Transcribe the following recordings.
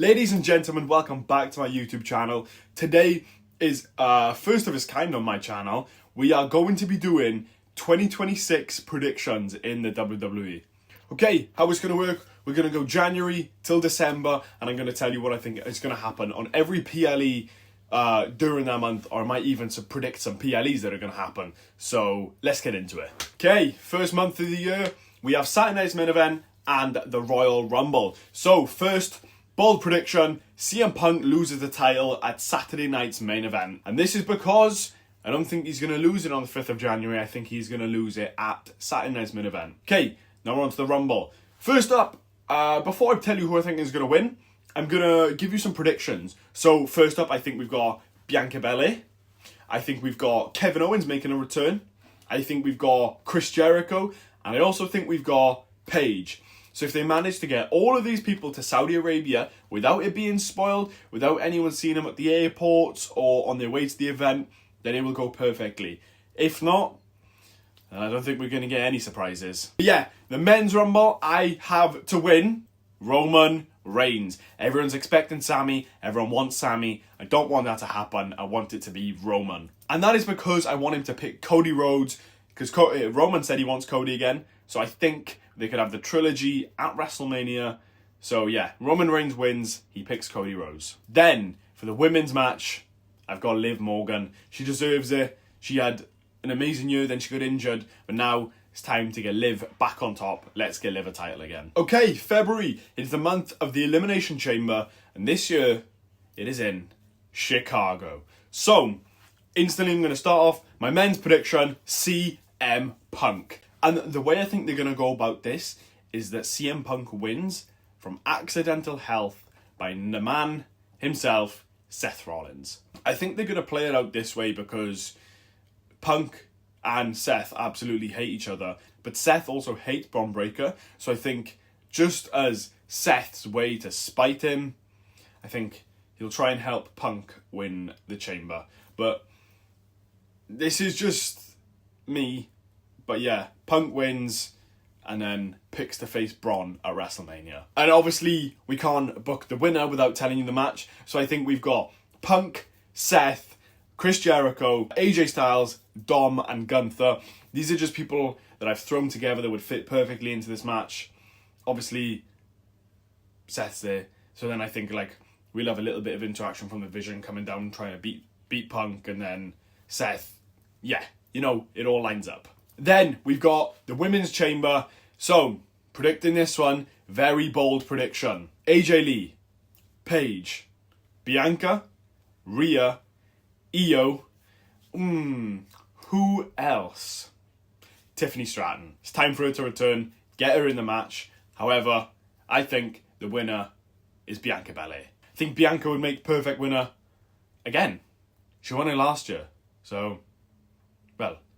Ladies and gentlemen, welcome back to my YouTube channel. Today is first of its kind on my channel. We are going to be doing 2026 predictions in the WWE. Okay, how it's going to work, we're going to go January till December, and I'm going to tell you what I think is going to happen on every PLE during that month, or I might even predict some PLEs that are going to happen. So let's get into it. Okay, first month of the year, we have Saturday Night's Main Event and the Royal Rumble. So first, bold prediction, CM Punk loses the title at Saturday Night's Main Event. And this is because I don't think he's going to lose it on the 5th of January. I think he's going to lose it at Saturday Night's Main Event. Okay, now we're on to the Rumble. First up, before I tell you who I think is going to win, I'm going to give you some predictions. So first up, I think we've got Bianca Belair. I think we've got Kevin Owens making a return. I think we've got Chris Jericho. And I also think we've got Paige. So if they manage to get all of these people to Saudi Arabia without it being spoiled, without anyone seeing them at the airports or on their way to the event, then it will go perfectly. If not, I don't think we're going to get any surprises. But yeah, the Men's Rumble, I have to win Roman Reigns. Everyone's expecting Sami. Everyone wants Sami. I don't want that to happen. I want it to be Roman. And that is because I want him to pick Cody Rhodes, because Roman said he wants Cody again. So I think they could have the trilogy at WrestleMania. So yeah, Roman Reigns wins. He picks Cody Rhodes. Then, for the women's match, I've got Liv Morgan. She deserves it. She had an amazing year, then she got injured. But now it's time to get Liv back on top. Let's get Liv a title again. Okay, February. It's the month of the Elimination Chamber. And this year, it is in Chicago. So, instantly I'm going to start off my men's prediction, CM Punk. And the way I think they're going to go about this is that CM Punk wins from accidental health by the man himself, Seth Rollins. I think they're going to play it out this way because Punk and Seth absolutely hate each other. But Seth also hates Bron Breakker. So I think just as Seth's way to spite him, I think he'll try and help Punk win the chamber. But this is just me. But yeah, Punk wins and then picks to face Braun at WrestleMania. And obviously, we can't book the winner without telling you the match. So I think we've got Punk, Seth, Chris Jericho, AJ Styles, Dom and Gunther. These are just people that I've thrown together that would fit perfectly into this match. Obviously, Seth's there. So then I think we'll have a little bit of interaction from the Vision coming down trying to beat Punk, and then Seth. Yeah, it all lines up. Then we've got the Women's Chamber. So, predicting this one, very bold prediction. AJ Lee, Paige, Bianca, Rhea, Io. Who else? Tiffany Stratton. It's time for her to return. Get her in the match. However, I think the winner is Bianca Belair. I think Bianca would make perfect winner again. She won it last year. So,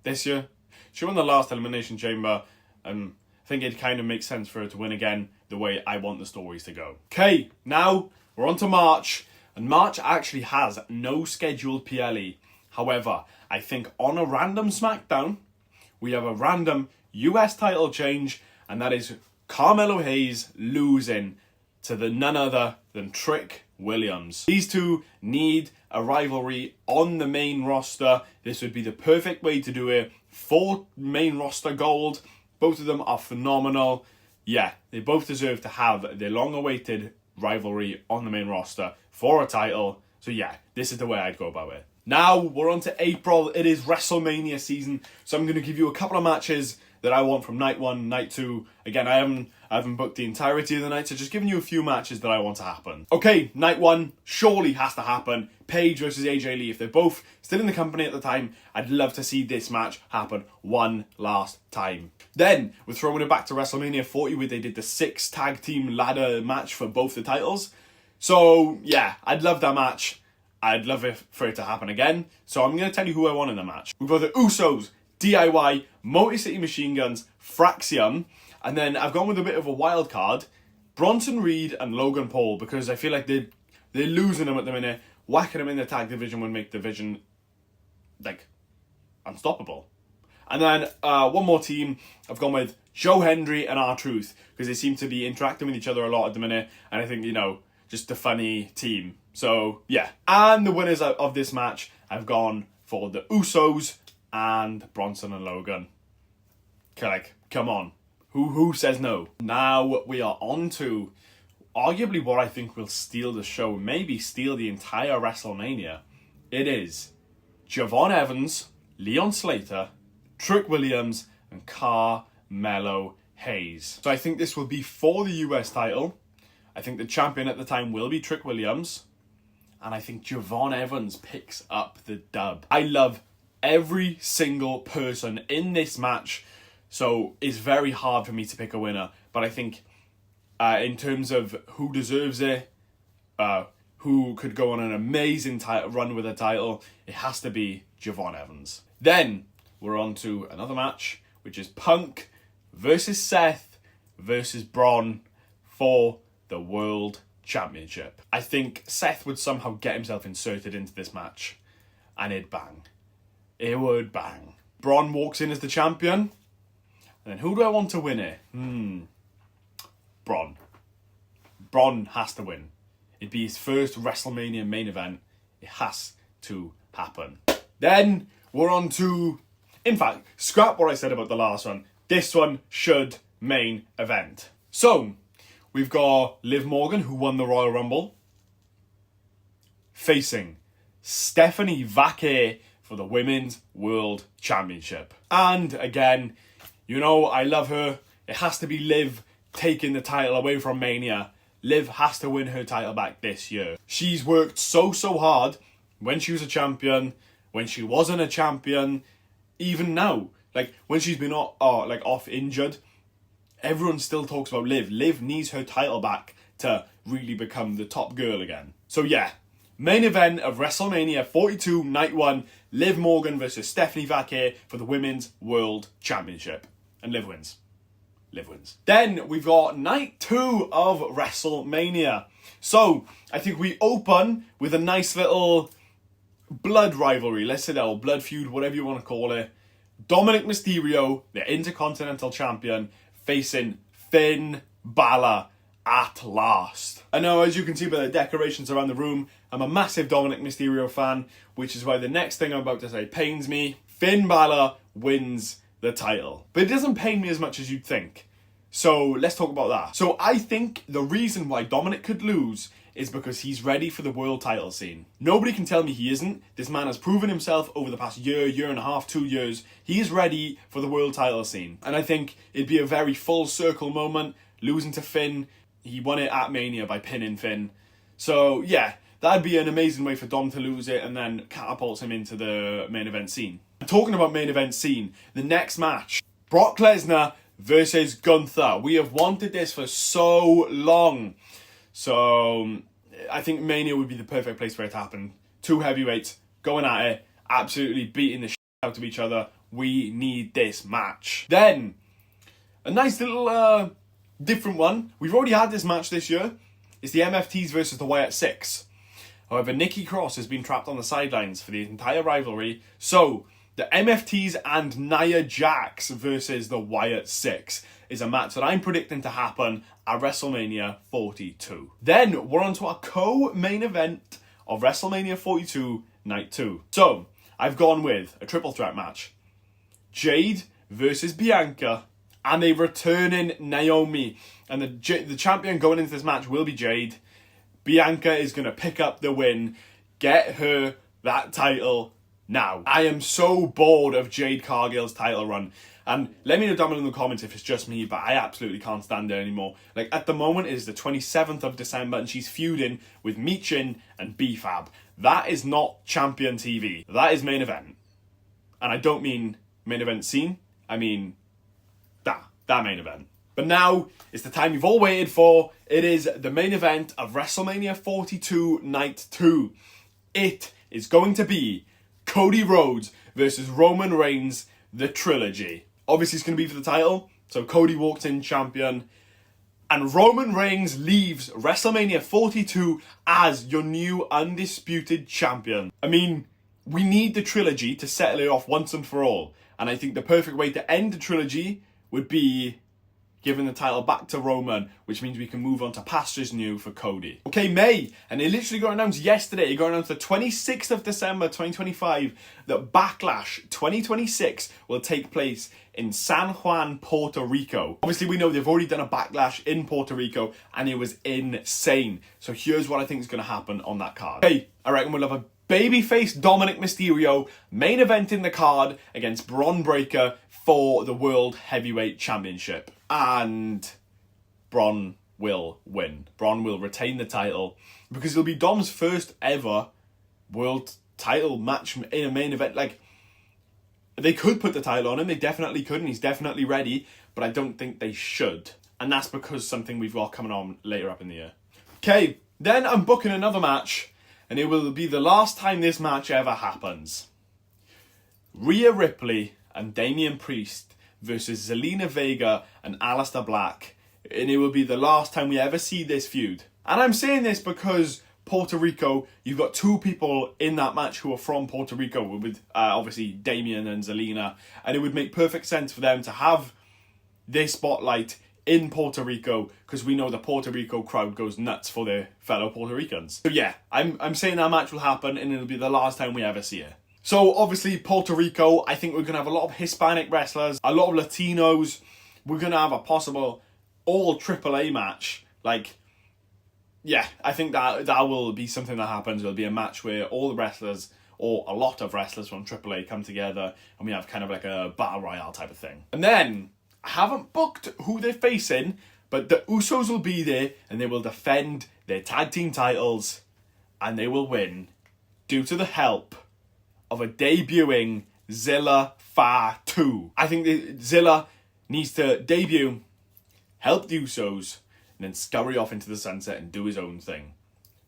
this year. She won the last Elimination Chamber, and I think it kind of makes sense for her to win again the way I want the stories to go. Okay, now we're on to March, and March actually has no scheduled PLE. However, I think on a random SmackDown, we have a random US title change, and that is Carmelo Hayes losing to none other than Trick Williams. These two need a rivalry on the main roster. This would be the perfect way to do it. 4 main roster gold. Both of them are phenomenal. Yeah, they both deserve to have their long-awaited rivalry on the main roster for a title. So yeah, this is the way I'd go about it. Now we're on to April. It is WrestleMania season. So I'm going to give you a couple of matches that I want from night 1, night 2. Again, I haven't booked the entirety of the night, so just giving you a few matches that I want to happen. Okay, night 1 surely has to happen. Paige versus AJ Lee. If they're both still in the company at the time, I'd love to see this match happen one last time. Then, we're throwing it back to WrestleMania 40 where they did the 6 tag team ladder match for both the titles. So, yeah, I'd love that match. I'd love it for it to happen again. So I'm going to tell you who I want in the match. We've got the Usos, DIY, Motor City Machine Guns, Fraxium, and then I've gone with a bit of a wild card, Bronson Reed and Logan Paul, because I feel like they're losing them at the minute. Whacking them in the tag division would make the division unstoppable. And then one more team, I've gone with Joe Hendry and R-Truth, because they seem to be interacting with each other a lot at the minute, and I think, just a funny team. So, yeah. And the winners of this match have gone for the Usos and Bronson and Logan. Like, come on. Who says no? Now we are on to arguably what I think will steal the show, maybe steal the entire WrestleMania. It is Javon Evans, Leon Slater, Trick Williams, and Carmelo Hayes. So I think this will be for the US title. I think the champion at the time will be Trick Williams. And I think Javon Evans picks up the dub. I love every single person in this match, so it's very hard for me to pick a winner. But I think in terms of who deserves it, who could go on an amazing run with a title, it has to be Javon Evans. Then we're on to another match, which is Punk versus Seth versus Braun for the World Championship. I think Seth would somehow get himself inserted into this match, and it'd bang. It would bang. Braun walks in as the champion, and then who do I want to win it? Braun. Braun has to win. It'd be his first WrestleMania main event. It has to happen. Then we're on to... In fact, scrap what I said about the last one. This one should main event. So, we've got Liv Morgan, who won the Royal Rumble, facing Stephanie Vaquer for the Women's World Championship. And again, you know, I love her. It has to be Liv taking the title away from Mania. Liv has to win her title back this year. She's worked so hard when she was a champion, when she wasn't a champion, even now. Like, when she's been off injured, everyone still talks about Liv. Liv needs her title back to really become the top girl again. So yeah, main event of WrestleMania 42, Night 1, Liv Morgan versus Stephanie Vaquer for the Women's World Championship. And Liv wins. Liv wins. Then we've got Night 2 of WrestleMania. So, I think we open with a nice little blood rivalry. Let's say that, or blood feud, whatever you want to call it. Dominic Mysterio, the Intercontinental Champion, facing Finn Balor at last. I know, as you can see by the decorations around the room, I'm a massive Dominic Mysterio fan, which is why the next thing I'm about to say pains me. Finn Balor wins the title. But it doesn't pain me as much as you'd think. So let's talk about that. So I think the reason why Dominic could lose is because he's ready for the world title scene. Nobody can tell me he isn't. This man has proven himself over the past year and a half, 2 years. He is ready for the world title scene. And I think it'd be a very full circle moment, losing to Finn. He won it at Mania by pinning Finn. So yeah, that'd be an amazing way for Dom to lose it and then catapults him into the main event scene. Talking about main event scene, the next match, Brock Lesnar versus Gunther. We have wanted this for so long. So I think Mania would be the perfect place for it to happen. Two heavyweights going at it, absolutely beating the shit out of each other. We need this match. Then, a nice little different one. We've already had this match this year. It's the MFTs versus the Wyatt Six. However, Nikki Cross has been trapped on the sidelines for the entire rivalry. So, the MFTs and Nia Jax versus the Wyatt Six is a match that I'm predicting to happen at WrestleMania 42. Then we're on to our co-main event of WrestleMania 42 Night 2. So, I've gone with a triple threat match. Jade versus Bianca and a returning Naomi. And the champion going into this match will be Jade. Bianca is going to pick up the win, get her that title now. I am so bored of Jade Cargill's title run. And let me know down below in the comments if it's just me, but I absolutely can't stand it anymore. Like, at the moment, it is the 27th of December, and she's feuding with Michin and B-Fab. That is not champion TV. That is main event. And I don't mean main event scene. I mean that main event. But now, it's the time you've all waited for. It is the main event of WrestleMania 42 Night 2. It is going to be Cody Rhodes versus Roman Reigns, the trilogy. Obviously, it's going to be for the title. So Cody walked in champion. And Roman Reigns leaves WrestleMania 42 as your new undisputed champion. I mean, we need the trilogy to settle it off once and for all. And I think the perfect way to end the trilogy would be giving the title back to Roman, which means we can move on to pastures new for Cody. Okay, May, and it literally got announced yesterday, it got announced the 26th of December 2025, that Backlash 2026 will take place in San Juan, Puerto Rico. Obviously, we know they've already done a Backlash in Puerto Rico, and it was insane. So here's what I think is going to happen on that card. Okay, I reckon we'll have a babyface Dominic Mysterio main event in the card against Bron Breakker for the World Heavyweight Championship. And Bron will win. Bron will retain the title because it'll be Dom's first ever world title match in a main event. Like, they could put the title on him. They definitely could, and he's definitely ready. But I don't think they should. And that's because something we've got coming on later up in the year. Okay, then I'm booking another match. And it will be the last time this match ever happens. Rhea Ripley and Damian Priest versus Zelina Vega and Aleister Black. And it will be the last time we ever see this feud. And I'm saying this because Puerto Rico, you've got two people in that match who are from Puerto Rico, with obviously Damian and Zelina. And it would make perfect sense for them to have this spotlight in Puerto Rico, because we know the Puerto Rico crowd goes nuts for their fellow Puerto Ricans. So yeah, I'm saying that match will happen, and it'll be the last time we ever see it. So obviously Puerto Rico, I think we're going to have a lot of Hispanic wrestlers, a lot of Latinos. We're going to have a possible all AAA match. Like, yeah, I think that will be something that happens. It'll be a match where all the wrestlers, or a lot of wrestlers from AAA, come together, and we have kind of like a battle royale type of thing. And then I haven't booked who they're facing, but the Usos will be there, and they will defend their tag team titles, and they will win due to the help of a debuting Zilla Fatu. I think Zilla needs to debut, help the Usos, and then scurry off into the sunset and do his own thing.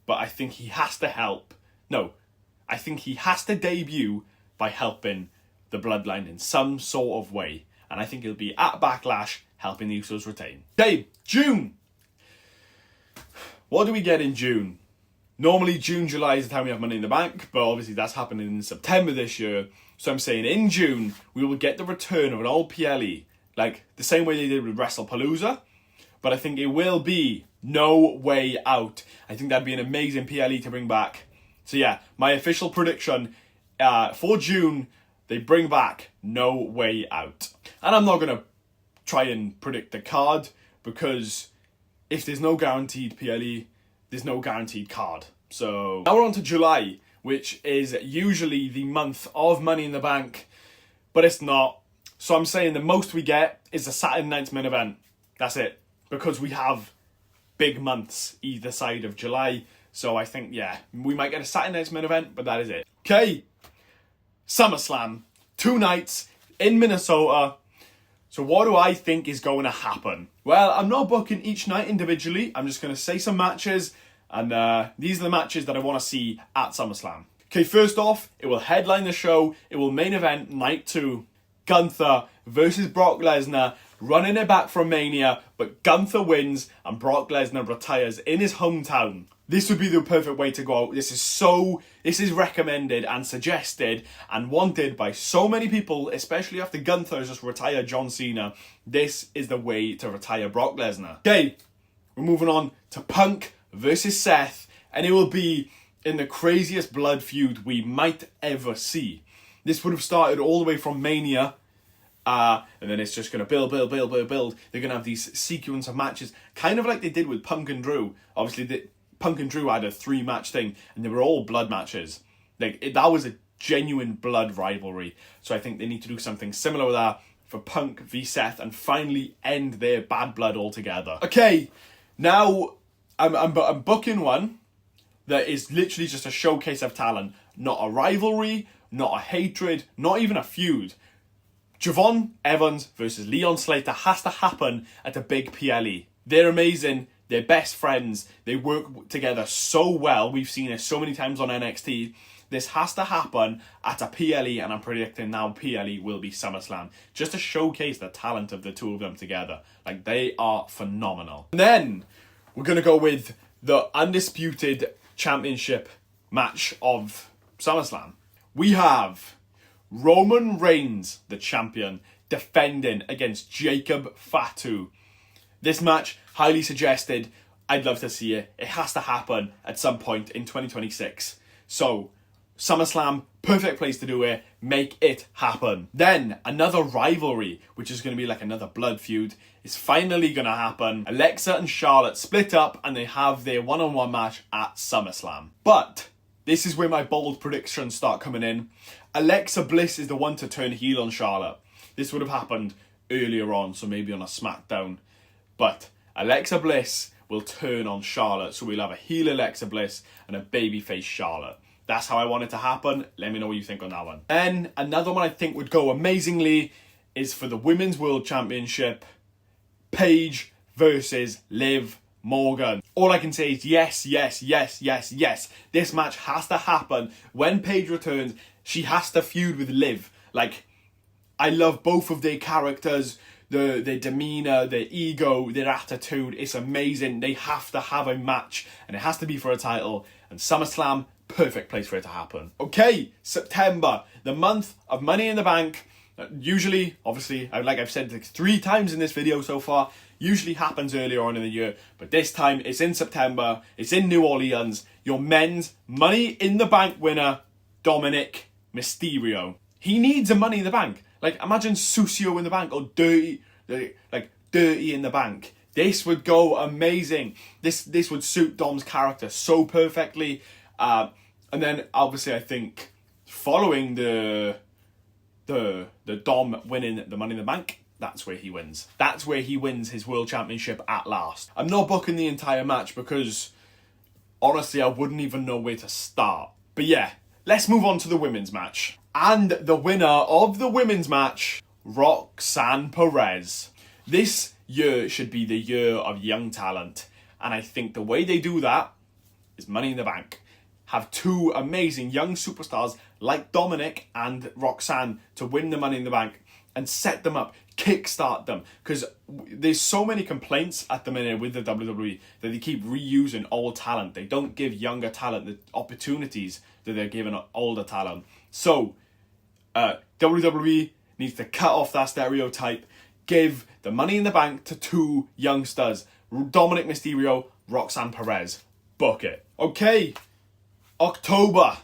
But I think he has to I think he has to debut by helping the Bloodline in some sort of way. And I think he'll be at Backlash, helping the Usos retain. Okay, June. What do we get in June? Normally, June, July is the time we have Money in the Bank, but obviously that's happening in September this year. So I'm saying in June, we will get the return of an old PLE, like the same way they did with WrestlePalooza. But I think it will be No Way Out. I think that'd be an amazing PLE to bring back. So yeah, my official prediction for June, they bring back No Way Out. And I'm not going to try and predict the card, because if there's no guaranteed PLE, there's no guaranteed card. So now we're on to July, which is usually the month of Money in the Bank, but it's not. So I'm saying the most we get is a Saturday night's main event. That's it. Because we have big months either side of July. So I think, yeah, we might get a Saturday night's main event, but that is it. Okay. SummerSlam. 2 nights in Minnesota. So what do I think is going to happen? Well, I'm not booking each night individually. I'm just going to say some matches. And these are the matches that I want to see at SummerSlam. Okay, first off, it will headline the show. It will main event night 2. Gunther versus Brock Lesnar, running it back from Mania. But Gunther wins and Brock Lesnar retires in his hometown. This would be the perfect way to go out. This is recommended and suggested and wanted by so many people, especially after Gunther just retired John Cena. This is the way to retire Brock Lesnar. Okay, we're moving on to Punk versus Seth, and it will be in the craziest blood feud we might ever see. This would have started all the way from Mania, and then it's just going to build. They're going to have these sequence of matches, kind of like they did with Punk and Drew. Obviously, Punk and Drew had a 3-match thing, and they were all blood matches. That was a genuine blood rivalry. So I think they need to do something similar with that for Punk v Seth and finally end their bad blood altogether. Okay, now I'm booking one that is literally just a showcase of talent. Not a rivalry, not a hatred, not even a feud. Javon Evans versus Leon Slater has to happen at a big PLE. They're amazing. They're best friends. They work together so well. We've seen it so many times on NXT. This has to happen at a PLE, and I'm predicting now PLE will be SummerSlam, just to showcase the talent of the two of them together. Like, they are phenomenal. And then we're going to go with the undisputed championship match of SummerSlam. We have Roman Reigns, the champion, defending against Jacob Fatu. This match, highly suggested. I'd love to see it. It has to happen at some point in 2026. So, SummerSlam, perfect place to do it. Make it happen. Then, another rivalry, which is going to be like another blood feud, is finally going to happen. Alexa and Charlotte split up and they have their one-on-one match at SummerSlam. But this is where my bold predictions start coming in. Alexa Bliss is the one to turn heel on Charlotte. This would have happened earlier on, so maybe on a SmackDown. But Alexa Bliss will turn on Charlotte, so we'll have a heel Alexa Bliss and a babyface Charlotte. That's how I want it to happen. Let me know what you think on that one. Then, another one I think would go amazingly is for the Women's World Championship, Paige versus Liv Morgan. All I can say is yes, yes, yes, yes, yes. This match has to happen. When Paige returns, she has to feud with Liv. Like, I love both of their characters, their demeanour, their ego, their attitude. It's amazing. They have to have a match, and it has to be for a title. And SummerSlam, perfect place for it to happen. Okay, September, the month of Money in the Bank. Usually, obviously, like I've said 3 times in this video so far, usually happens earlier on in the year, but this time it's in September, it's in New Orleans. Your men's Money in the Bank winner, Dominic Mysterio. He needs a Money in the Bank. Like, imagine Sucio in the Bank or Dirty in the Bank. This would go amazing. This would suit Dom's character so perfectly. And then, obviously, I think following the Dom winning the Money in the Bank, that's where he wins. That's where he wins his World Championship at last. I'm not booking the entire match because, honestly, I wouldn't even know where to start. But yeah, let's move on to the women's match. And the winner of the women's match, Roxanne Perez. This year should be the year of young talent. And I think the way they do that is Money in the Bank. Have 2 amazing young superstars like Dominic and Roxanne to win the Money in the Bank and set them up, kickstart them. Because there's so many complaints at the minute with the WWE that they keep reusing old talent. They don't give younger talent the opportunities that they're giving older talent. So, WWE needs to cut off that stereotype, give the Money in the Bank to 2 youngsters, Dominic Mysterio, Roxanne Perez. Book it. Okay. October.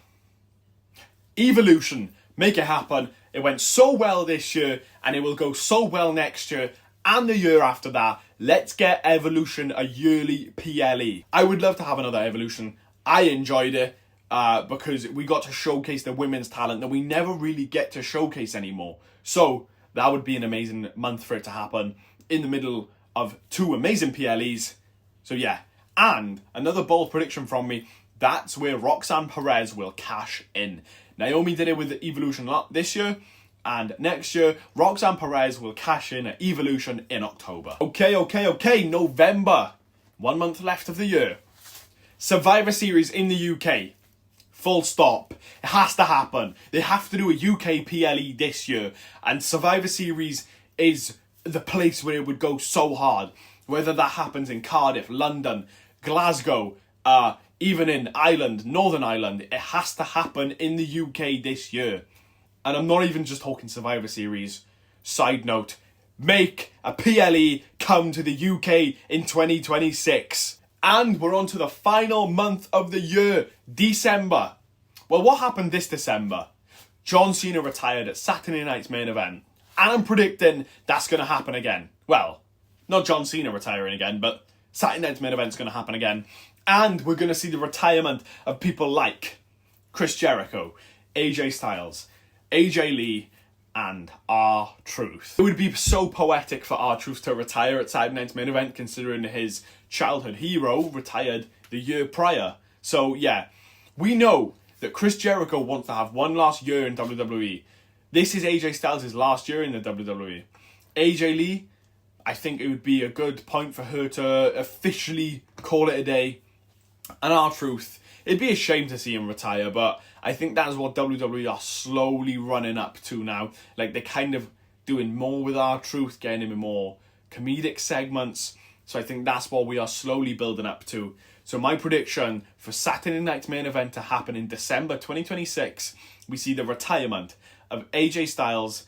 Evolution. Make it happen. It went so well this year and it will go so well next year and the year after that. Let's get Evolution a yearly PLE. I would love to have another Evolution. I enjoyed it because we got to showcase the women's talent that we never really get to showcase anymore. So that would be an amazing month for it to happen in the middle of 2 amazing PLEs. So yeah. And another bold prediction from me. That's where Roxanne Perez will cash in. Naomi did it with the Evolution this year. And next year, Roxanne Perez will cash in at Evolution in October. Okay. November. 1 month left of the year. Survivor Series in the UK. Full stop. It has to happen. They have to do a UK PLE this year. And Survivor Series is the place where it would go so hard. Whether that happens in Cardiff, London, Glasgow, even in Ireland, Northern Ireland, it has to happen in the UK this year. And I'm not even just talking Survivor Series. Side note, make a PLE come to the UK in 2026. And we're on to the final month of the year, December. Well, what happened this December? John Cena retired at Saturday Night's Main Event. And I'm predicting that's going to happen again. Well, not John Cena retiring again, but Saturday Night's Main Event's going to happen again. And we're going to see the retirement of people like Chris Jericho, AJ Styles, AJ Lee, and R-Truth. It would be so poetic for R-Truth to retire at Saturday Night's Main Event, considering his childhood hero retired the year prior. So yeah, we know that Chris Jericho wants to have one last year in WWE. This is AJ Styles' last year in the WWE. AJ Lee, I think it would be a good point for her to officially call it a day. And R-Truth, it'd be a shame to see him retire, but I think that's what WWE are slowly running up to now. Like, they're kind of doing more with R-Truth, getting him in more comedic segments. So I think that's what we are slowly building up to. So my prediction for Saturday Night's Main Event to happen in December 2026, we see the retirement of AJ Styles,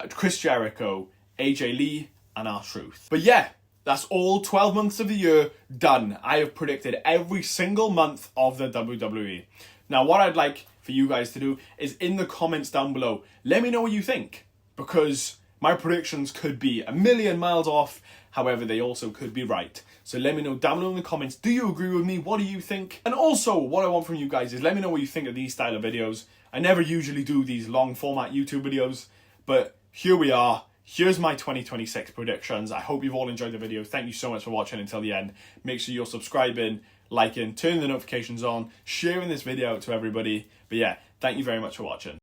Chris Jericho, AJ Lee, and R-Truth. But yeah, That's all 12 months of the year done. I have predicted every single month of the WWE. Now, what I'd like for you guys to do is in the comments down below, let me know what you think, because my predictions could be a million miles off. However, they also could be right. So let me know down below in the comments, do you agree with me? What do you think? And also, what I want from you guys is let me know what you think of these style of videos. I never usually do these long format YouTube videos, but here we are. Here's my 2026 predictions. I hope you've all enjoyed the video. Thank you so much for watching until the end. Make sure you're subscribing, liking, turning the notifications on, sharing this video out to everybody. But yeah, thank you very much for watching.